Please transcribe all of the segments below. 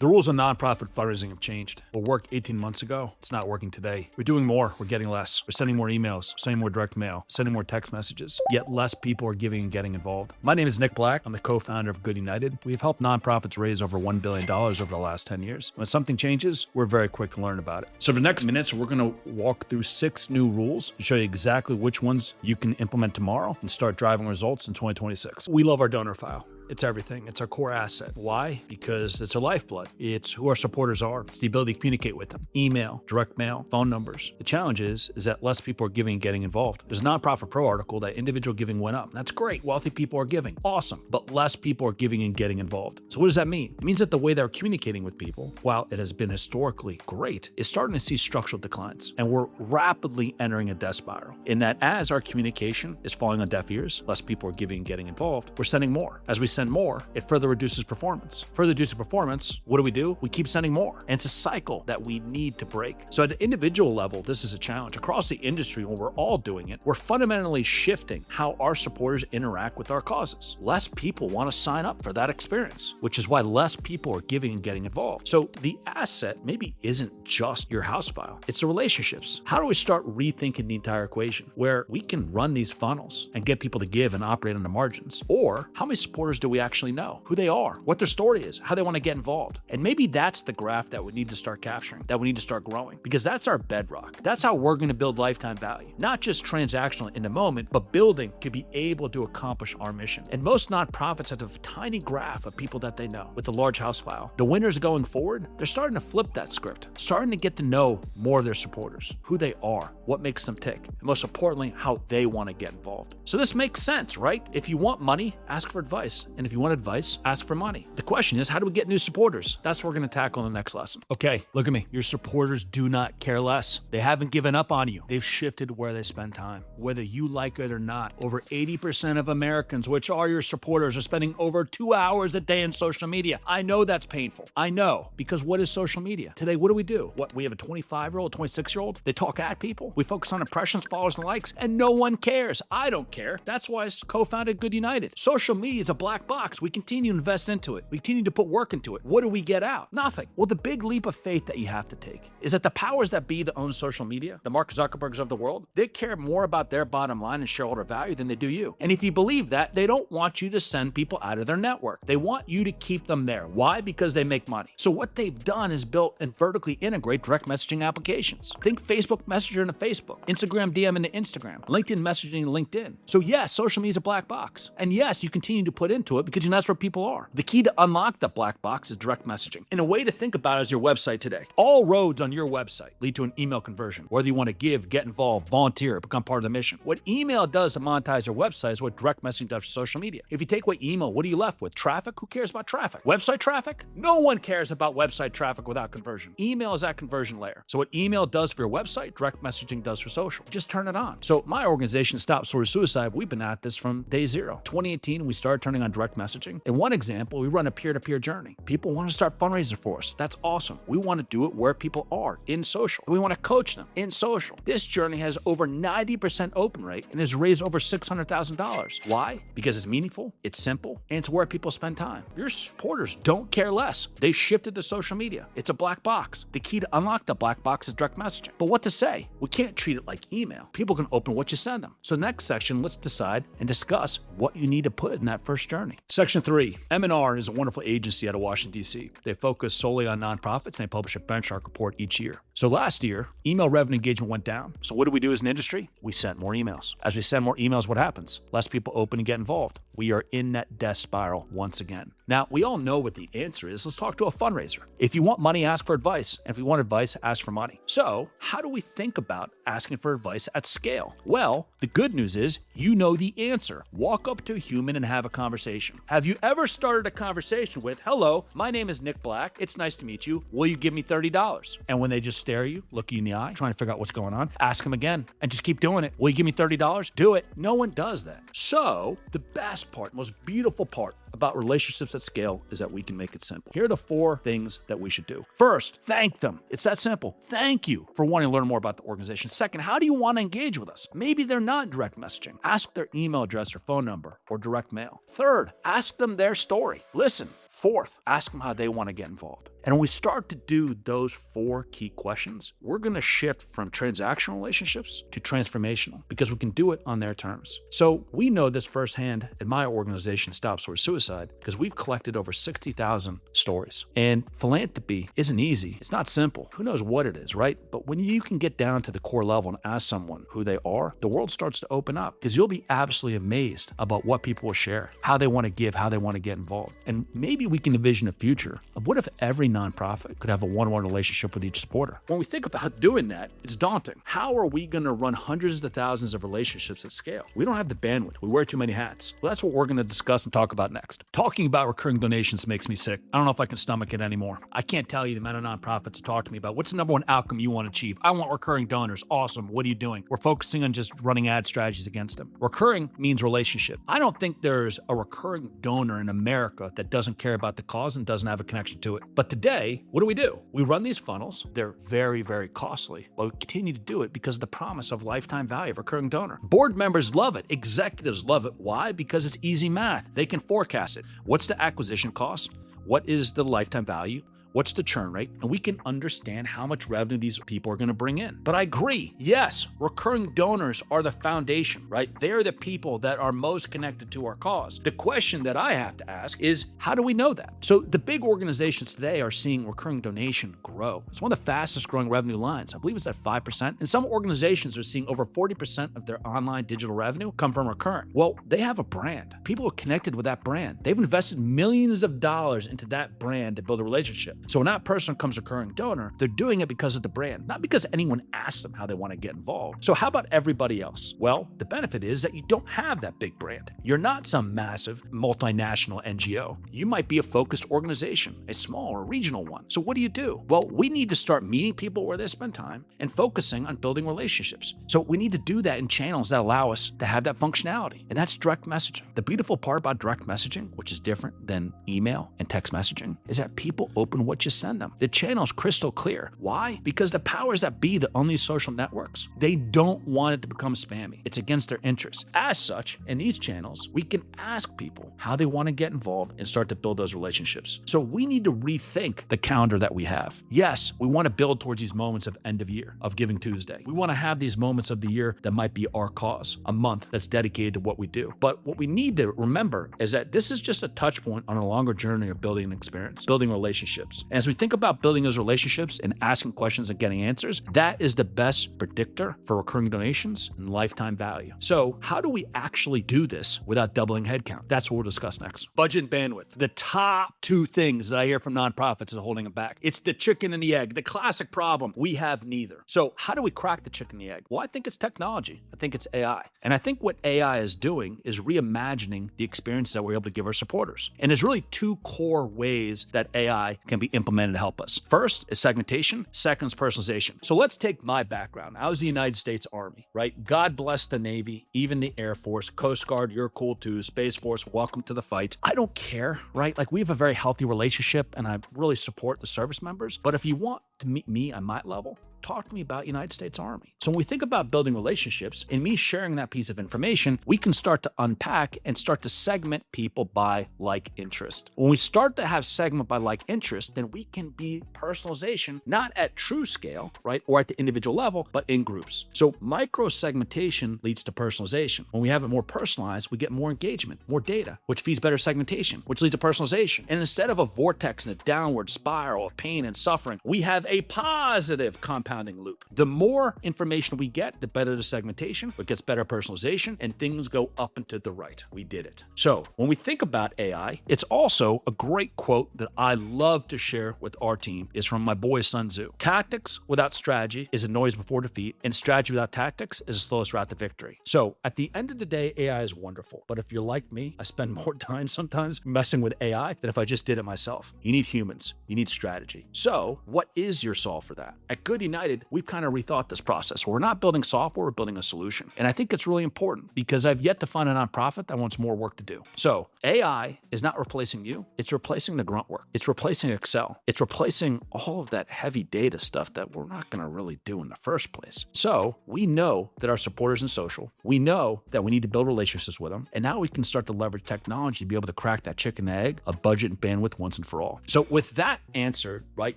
The rules of nonprofit fundraising have changed. What worked 18 months ago, it's not working today. We're doing more, we're getting less. We're sending more emails, sending more direct mail, sending more text messages, yet less people are giving and getting involved. My name is Nick Black. I'm the co-founder of GoodUnited. We've helped nonprofits raise over $1 billion over the last 10 years. When something changes, we're very quick to learn about it. So for the next minutes, we're going to walk through 6 new rules to show you exactly which ones you can implement tomorrow and start driving results in 2026. We love our donor file. It's everything. It's our core asset. Why? Because it's our lifeblood. It's who our supporters are. It's the ability to communicate with them. Email, direct mail, phone numbers. The challenge is that less people are giving and getting involved. There's a NonProfit Pro article that individual giving went up. That's great. Wealthy people are giving. Awesome. But less people are giving and getting involved. So what does that mean? It means that the way they're communicating with people, while it has been historically great, is starting to see structural declines. And we're rapidly entering a death spiral. In that as our communication is falling on deaf ears, less people are giving and getting involved, we're sending more. As we send more, it further reduces performance. Further reduces performance, what do? We keep sending more. And it's a cycle that we need to break. So at an individual level, this is a challenge. Across the industry, when we're all doing it, we're fundamentally shifting how our supporters interact with our causes. Less people want to sign up for that experience, which is why less people are giving and getting involved. So the asset maybe isn't just your house file, it's the relationships. How do we start rethinking the entire equation where we can run these funnels and get people to give and operate on the margins? Or how many supporters do we actually know, who they are, what their story is, how they want to get involved? And maybe that's the graph that we need to start capturing, that we need to start growing, because that's our bedrock. That's how we're going to build lifetime value, not just transactional in the moment, but building to be able to accomplish our mission. And most nonprofits have a tiny graph of people that they know with a large house file. The winners going forward, they're starting to flip that script, starting to get to know more of their supporters, who they are, what makes them tick, and most importantly, how they want to get involved. So this makes sense, right? If you want money, ask for advice. And if you want advice, ask for money. The question is, how do we get new supporters? That's what we're going to tackle in the next lesson. Okay, look at me. Your supporters do not care less. They haven't given up on you. They've shifted where they spend time. Whether you like it or not, over 80% of Americans, which are your supporters, are spending over 2 hours a day in social media. I know that's painful. I know, because what is social media? Today, what do? We have a 25-year-old, 26-year-old? They talk at people. We focus on impressions, followers, and likes, and no one cares. I don't care. That's why I co-founded GoodUnited. Social media is a black box. We continue to invest into it. We continue to put work into it. What do we get out? Nothing. Well, the big leap of faith that you have to take is that the powers that be that own social media, the Mark Zuckerbergs of the world, they care more about their bottom line and shareholder value than they do you. And if you believe that, they don't want you to send people out of their network. They want you to keep them there. Why? Because they make money. So what they've done is built and vertically integrate direct messaging applications. Think Facebook Messenger into Facebook, Instagram DM into Instagram, LinkedIn messaging into LinkedIn. So yes, social media is a black box. And yes, you continue to put into it because that's where people are. The key to unlock the black box is direct messaging. And a way to think about it is your website today. All roads on your website lead to an email conversion. Whether you want to give, get involved, volunteer, become part of the mission. What email does to monetize your website is what direct messaging does for social media. If you take away email, what are you left with? Traffic? Who cares about traffic? Website traffic? No one cares about website traffic without conversion. Email is that conversion layer. So what email does for your website, direct messaging does for social. Just turn it on. So my organization, Stop Source Suicide, we've been at this from day zero. 2018, we started turning on direct messaging. In one example, we run a peer-to-peer journey. People want to start fundraising for us. That's awesome. We want to do it where people are, in social. We want to coach them in social. This journey has over 90% open rate and has raised over $600,000. Why? Because it's meaningful, it's simple, and it's where people spend time. Your supporters don't care less. They shifted to social media. It's a black box. The key to unlock the black box is direct messaging. But what to say? We can't treat it like email. People can open what you send them. So next section, let's decide and discuss what you need to put in that first journey. Section 3, M&R is a wonderful agency out of Washington, D.C. They focus solely on nonprofits and they publish a benchmark report each year. So last year, email revenue engagement went down. So what do we do as an industry? We sent more emails. As we send more emails, what happens? Less people open and get involved. We are in that death spiral once again. Now, we all know what the answer is. Let's talk to a fundraiser. If you want money, ask for advice. And if you want advice, ask for money. So how do we think about asking for advice at scale? Well, the good news is you know the answer. Walk up to a human and have a conversation. Have you ever started a conversation with, hello, my name is Nick Black. It's nice to meet you. Will you give me $30? And when they just stare at you, look you in the eye, trying to figure out what's going on, ask them again and just keep doing it. Will you give me $30? Do it. No one does that. So the best part, most beautiful part about relationships at scale is that we can make it simple. Here are the 4 things that we should do. First, thank them. It's that simple. Thank you for wanting to learn more about the organization. Second, how do you want to engage with us? Maybe they're not direct messaging. Ask their email address or phone number or direct mail. Third, ask them their story. Listen. Fourth, ask them how they want to get involved. And when we start to do those 4 key questions, we're going to shift from transactional relationships to transformational because we can do it on their terms. So we know this firsthand in my organization, Stop Source Suicide, because we've collected over 60,000 stories. And philanthropy isn't easy. It's not simple. Who knows what it is, right? But when you can get down to the core level and ask someone who they are, the world starts to open up because you'll be absolutely amazed about what people will share, how they want to give, how they want to get involved. And maybe we can envision a future of what if every nonprofit could have a one-on-one relationship with each supporter. When we think about doing that, it's daunting. How are we going to run hundreds of thousands of relationships at scale? We don't have the bandwidth. We wear too many hats. Well, that's what we're going to discuss and talk about next. Talking about recurring donations makes me sick. I don't know if I can stomach it anymore. I can't tell you the amount of nonprofits to talk to me about what's the number one outcome you want to achieve. I want recurring donors. Awesome. What are you doing? We're focusing on just running ad strategies against them. Recurring means relationship. I don't think there's a recurring donor in America that doesn't care about the cause and doesn't have a connection to it. But today, what do? We run these funnels. They're very, very costly, but we continue to do it because of the promise of lifetime value of recurring donor. Board members love it. Executives love it. Why? Because it's easy math. They can forecast it. What's the acquisition cost? What is the lifetime value? What's the churn rate? And we can understand how much revenue these people are going to bring in. But I agree, yes, recurring donors are the foundation, right? They're the people that are most connected to our cause. The question that I have to ask is, how do we know that? So the big organizations today are seeing recurring donation grow. It's one of the fastest growing revenue lines. I believe it's at 5%. And some organizations are seeing over 40% of their online digital revenue come from recurring. Well, they have a brand. People are connected with that brand. They've invested millions of dollars into that brand to build a relationship. So when that person becomes a recurring donor, they're doing it because of the brand, not because anyone asked them how they want to get involved. So how about everybody else? Well, the benefit is that you don't have that big brand. You're not some massive multinational NGO. You might be a focused organization, a small or regional one. So what do? Well, we need to start meeting people where they spend time and focusing on building relationships. So we need to do that in channels that allow us to have that functionality. And that's direct messaging. The beautiful part about direct messaging, which is different than email and text messaging, is that people open what you send them. The channel's crystal clear. Why? Because the powers that be that own these social networks, they don't want it to become spammy. It's against their interests. As such, in these channels, we can ask people how they want to get involved and start to build those relationships. So we need to rethink the calendar that we have. Yes, we want to build towards these moments of end of year, of Giving Tuesday. We want to have these moments of the year that might be our cause, a month that's dedicated to what we do. But what we need to remember is that this is just a touch point on a longer journey of building an experience, building relationships. And as we think about building those relationships and asking questions and getting answers, that is the best predictor for recurring donations and lifetime value. So how do we actually do this without doubling headcount? That's what we'll discuss next. Budget and bandwidth. The top 2 things that I hear from nonprofits is holding them back. It's the chicken and the egg, the classic problem. We have neither. So how do we crack the chicken and the egg? Well, I think it's technology. I think it's AI. And I think what AI is doing is reimagining the experience that we're able to give our supporters. And there's really 2 core ways that AI can be implemented to help us. First is segmentation, second is personalization. So let's take my background. I was the United States Army, right? God bless the Navy, even the Air Force, Coast Guard, you're cool too, Space Force, welcome to the fight. I don't care, right? Like we have a very healthy relationship and I really support the service members. But if you want to meet me on my level, talk to me about United States Army. So when we think about building relationships and me sharing that piece of information, we can start to unpack and start to segment people by like interest. When we start to have segment by like interest, then we can be personalization, not at true scale, right? Or at the individual level, but in groups. So micro segmentation leads to personalization. When we have it more personalized, we get more engagement, more data, which feeds better segmentation, which leads to personalization. And instead of a vortex and a downward spiral of pain and suffering, we have a positive compounding loop. The more information we get, the better the segmentation, it gets better personalization, and things go up and to the right. We did it. So when we think about AI, it's also a great quote that I love to share with our team is from my boy Sun Tzu. Tactics without strategy is a noise before defeat, and strategy without tactics is the slowest route to victory. So at the end of the day, AI is wonderful. But if you're like me, I spend more time sometimes messing with AI than if I just did it myself. You need humans. You need strategy. So what is your solve for that? At GoodUnited, GoodUnited, we've kind of rethought this process. We're not building software, we're building a solution. And I think it's really important because I've yet to find a nonprofit that wants more work to do. So AI is not replacing you. It's replacing the grunt work. It's replacing Excel. It's replacing all of that heavy data stuff that we're not going to really do in the first place. So we know that our supporters in social, we know that we need to build relationships with them. And now we can start to leverage technology to be able to crack that chicken and egg of budget and bandwidth once and for all. So with that answered, right,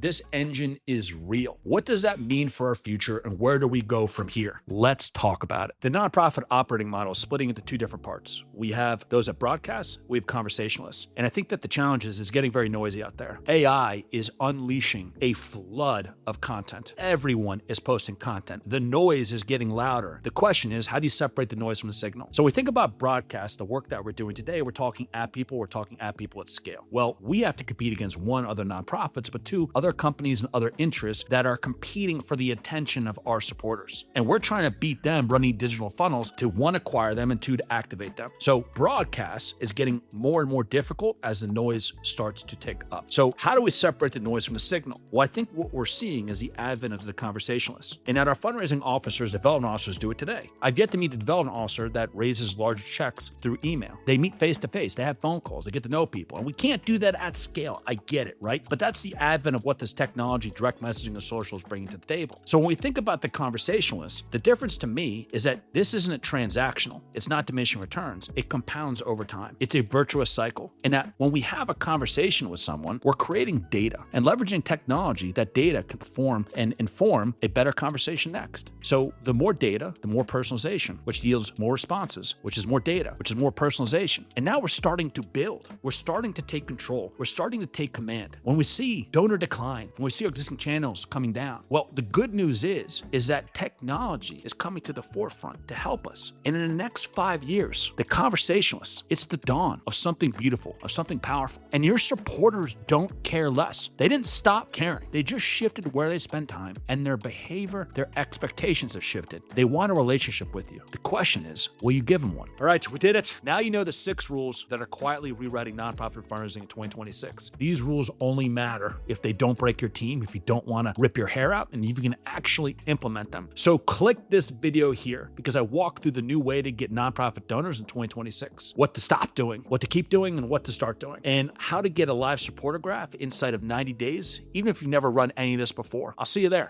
this engine is real. What does that mean for our future and where do we go from here? Let's talk about it. The nonprofit operating model is splitting into two different parts. We have those that broadcast, we have conversationalists. And I think that the challenge is getting very noisy out there. AI is unleashing a flood of content. Everyone is posting content. The noise is getting louder. The question is, how do you separate the noise from the signal? So we think about broadcast, the work that we're doing today, we're talking at people at scale. Well, we have to compete against one, other nonprofits, but two, other companies and other interests that are competing for the attention of our supporters. And we're trying to beat them running digital funnels to one, acquire them, and two, to activate them. So broadcast is getting more and more difficult as the noise starts to tick up. So how do we separate the noise from the signal? Well, I think what we're seeing is the advent of the conversationalist. And at our fundraising officers, development officers do it today. I've yet to meet the development officer that raises large checks through email. They meet face to face, they have phone calls, they get to know people. And we can't do that at scale. I get it, right? But that's the advent of what this technology, direct messaging, and social is bringing to the table. So when we think about the conversationalist, the difference to me is that this isn't transactional. It's not diminishing returns. It compounds over time. It's a virtuous cycle. And that when we have a conversation with someone, we're creating data and leveraging technology. That data can form and inform a better conversation next. So the more data, the more personalization, which yields more responses, which is more data, which is more personalization. And now we're starting to build. We're starting to take control. We're starting to take command. When we see donor decline, when we see our existing channels coming down, well, the good news is that technology is coming to the forefront to help us. And in the next 5 years, the conversationalists, it's the dawn of something beautiful, of something powerful. And your supporters don't care less. They didn't stop caring. They just shifted where they spend time, and their behavior, their expectations have shifted. They want a relationship with you. The question is, will you give them one? All right, we did it. Now you know the 6 rules that are quietly rewriting nonprofit fundraising in 2026. These rules only matter if they don't break your team, if you don't want to rip your hair out, and if you can actually implement them. So click this video here because I walk through the new way to get nonprofit donors in 2026. What to stop doing, what to keep doing, and what to start doing. And how to get a live supporter graph inside of 90 days, even if you've never run any of this before. I'll see you there.